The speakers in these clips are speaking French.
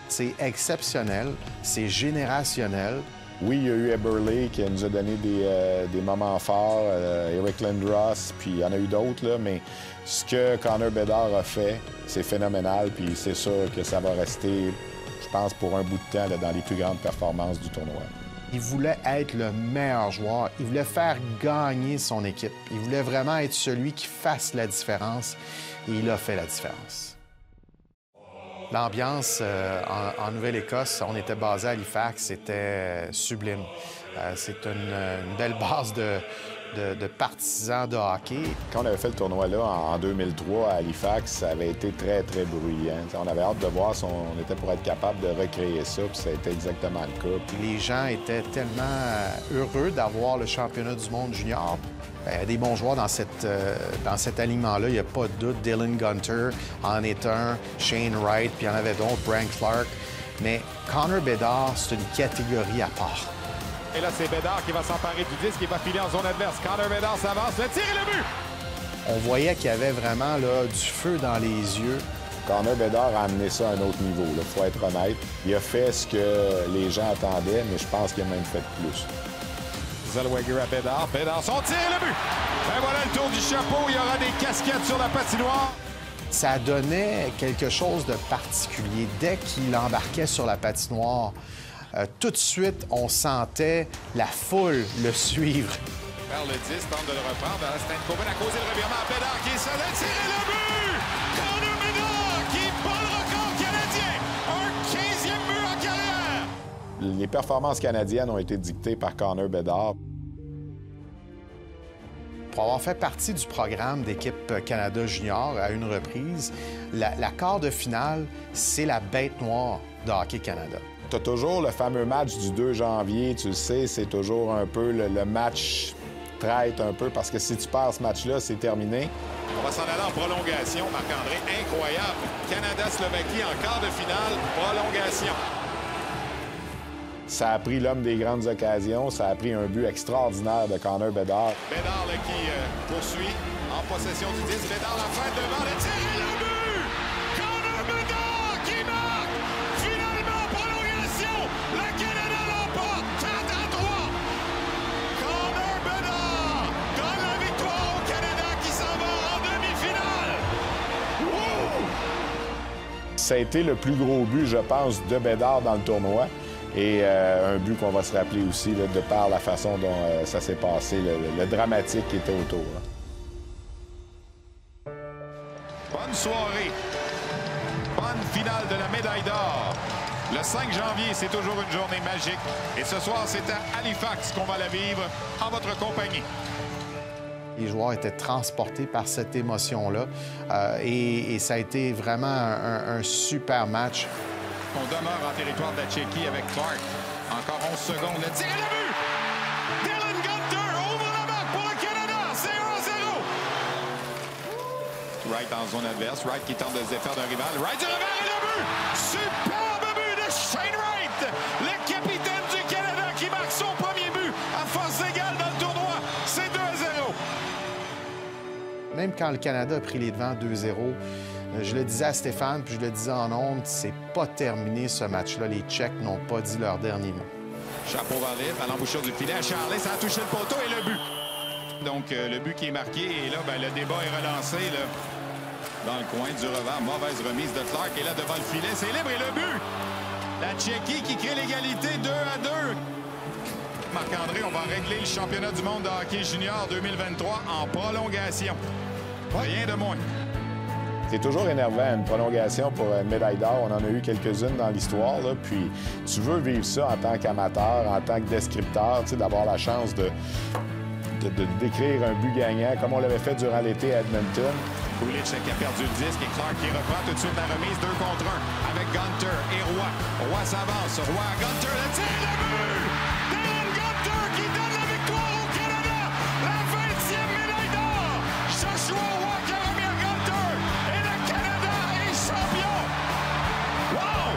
C'est exceptionnel, c'est générationnel. Oui, il y a eu Eberle qui nous a donné des moments forts, Eric Lindros, puis il y en a eu d'autres, là, mais ce que Connor Bedard a fait, c'est phénoménal, puis c'est sûr que ça va rester, je pense, pour un bout de temps là, dans les plus grandes performances du tournoi. Il voulait être le meilleur joueur, il voulait faire gagner son équipe, il voulait vraiment être celui qui fasse la différence, et il a fait la différence. L'ambiance en Nouvelle-Écosse, on était basé à Halifax, c'était sublime. C'est une belle base de partisans de hockey. Quand on avait fait le tournoi-là en 2003 à Halifax, ça avait été très, très bruyant. On avait hâte de voir si on était pour être capable de recréer ça, puis ça a été exactement le cas. Les gens étaient tellement heureux d'avoir le championnat du monde junior. Il y a des bons joueurs dans cet alignement-là, il n'y a pas de doute. Dylan Gunter en est un, Shane Wright, puis il y en avait d'autres, Brandt Clarke. Mais Connor Bedard, c'est une catégorie à part. Et là, c'est Bedard qui va s'emparer du disque, qui va filer en zone adverse. Connor Bedard s'avance, le tir et le but! On voyait qu'il y avait vraiment là, du feu dans les yeux. Connor Bedard a amené ça à un autre niveau, il faut être honnête. Il a fait ce que les gens attendaient, mais je pense qu'il a même fait plus. Zellweger à Bedard. Bedard, son tir et le but! Et voilà le tour du chapeau. Il y aura des casquettes sur la patinoire. Ça donnait quelque chose de particulier. Dès qu'il embarquait sur la patinoire, tout de suite, on sentait la foule le suivre. Vers le 10, tente de le reprendre. Stankoven a causé le revirement à Bedard qui est seul. Le tir et le but! Connor Bedard qui bat le record canadien. Un 15e but en carrière. Les performances canadiennes ont été dictées par Connor Bedard. Pour avoir fait partie du programme d'équipe Canada Junior à une reprise, la quart de finale, c'est la bête noire de Hockey Canada. Tu as toujours le fameux match du 2 janvier, tu le sais, c'est toujours un peu le match traite un peu, parce que si tu perds ce match-là, c'est terminé. On va s'en aller en prolongation, Marc-André. Incroyable. Canada-Slovaquie en quart de finale, prolongation. Ça a pris l'homme des grandes occasions, ça a pris un but extraordinaire de Connor Bedard. Bedard là, qui poursuit en possession du disque. Bedard la fin devant, le tir et le but! Connor Bedard qui marque! Finalement, prolongation! Le Canada l'emporte 4-3! Connor Bedard donne la victoire au Canada qui s'en va en demi-finale! Wow! Ça a été le plus gros but, je pense, de Bedard dans le tournoi. Et un but qu'on va se rappeler aussi, là, de par la façon dont ça s'est passé, le dramatique qui était autour. Là. Bonne soirée. Bonne finale de la médaille d'or. Le 5 janvier, c'est toujours une journée magique. Et ce soir, c'est à Halifax qu'on va la vivre en votre compagnie. Les joueurs étaient transportés par cette émotion-là et ça a été vraiment un super match. On demeure en territoire de la Tchéquie avec Clark. Encore 11 secondes. Le tir et le but! Dylan Gunter ouvre la marque pour le Canada. 0-0. Wright en zone adverse. Wright qui tente de se défaire d'un rival. Wright du revers et le but! Superbe but de Shane Wright! Le capitaine du Canada qui marque son premier but à force égale dans le tournoi. C'est 2-0. Même quand le Canada a pris les devants 2-0, je le disais à Stéphane, puis je le disais en ondes, c'est pas terminé ce match-là. Les Tchèques n'ont pas dit leur dernier mot. Chapeau vers libre, à l'embouchure du filet. Charlet, ça a touché le poteau et le but. Donc, le but qui est marqué. Et là, ben, le débat est relancé là, dans le coin du revers. Mauvaise remise de Clark. Et là, devant le filet, c'est libre et le but. La Tchéquie qui crée l'égalité 2-2. Marc-André, on va régler le championnat du monde de hockey junior 2023 en prolongation. Rien de moins. C'est toujours énervant, une prolongation pour une médaille d'or. On en a eu quelques-unes dans l'histoire. Puis tu veux vivre ça en tant qu'amateur, en tant que descripteur, d'avoir la chance de décrire un but gagnant, comme on l'avait fait durant l'été à Edmonton. Kulich qui a perdu le disque et Clark qui reprend tout de suite la remise 2 contre 1 avec Gunter et Roy. Roy s'avance. Roy à Gunter, le tir et le but! Dylan Gunter qui donne la victoire au Canada! La 20e médaille d'or! Joshua Roy qui a remis à Gunter! Et le Canada est champion! Wow!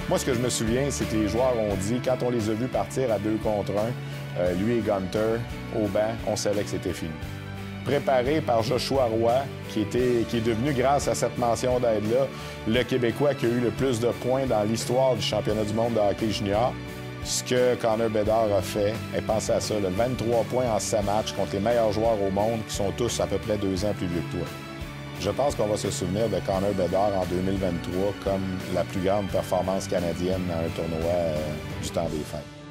Moi, ce que je me souviens, c'est que les joueurs ont dit, quand on les a vus partir à 2 contre 1, lui et Gunter, au banc, on savait que c'était fini. préparé par Joshua Roy, qui est devenu, grâce à cette mention d'aide-là, le Québécois qui a eu le plus de points dans l'histoire du championnat du monde de hockey junior. Ce que Connor Bedard a fait, et pensez à ça, 23 points en 7 matchs contre les meilleurs joueurs au monde qui sont tous à peu près 2 ans plus vieux que toi. Je pense qu'on va se souvenir de Connor Bedard en 2023 comme la plus grande performance canadienne dans un tournoi du temps des fêtes.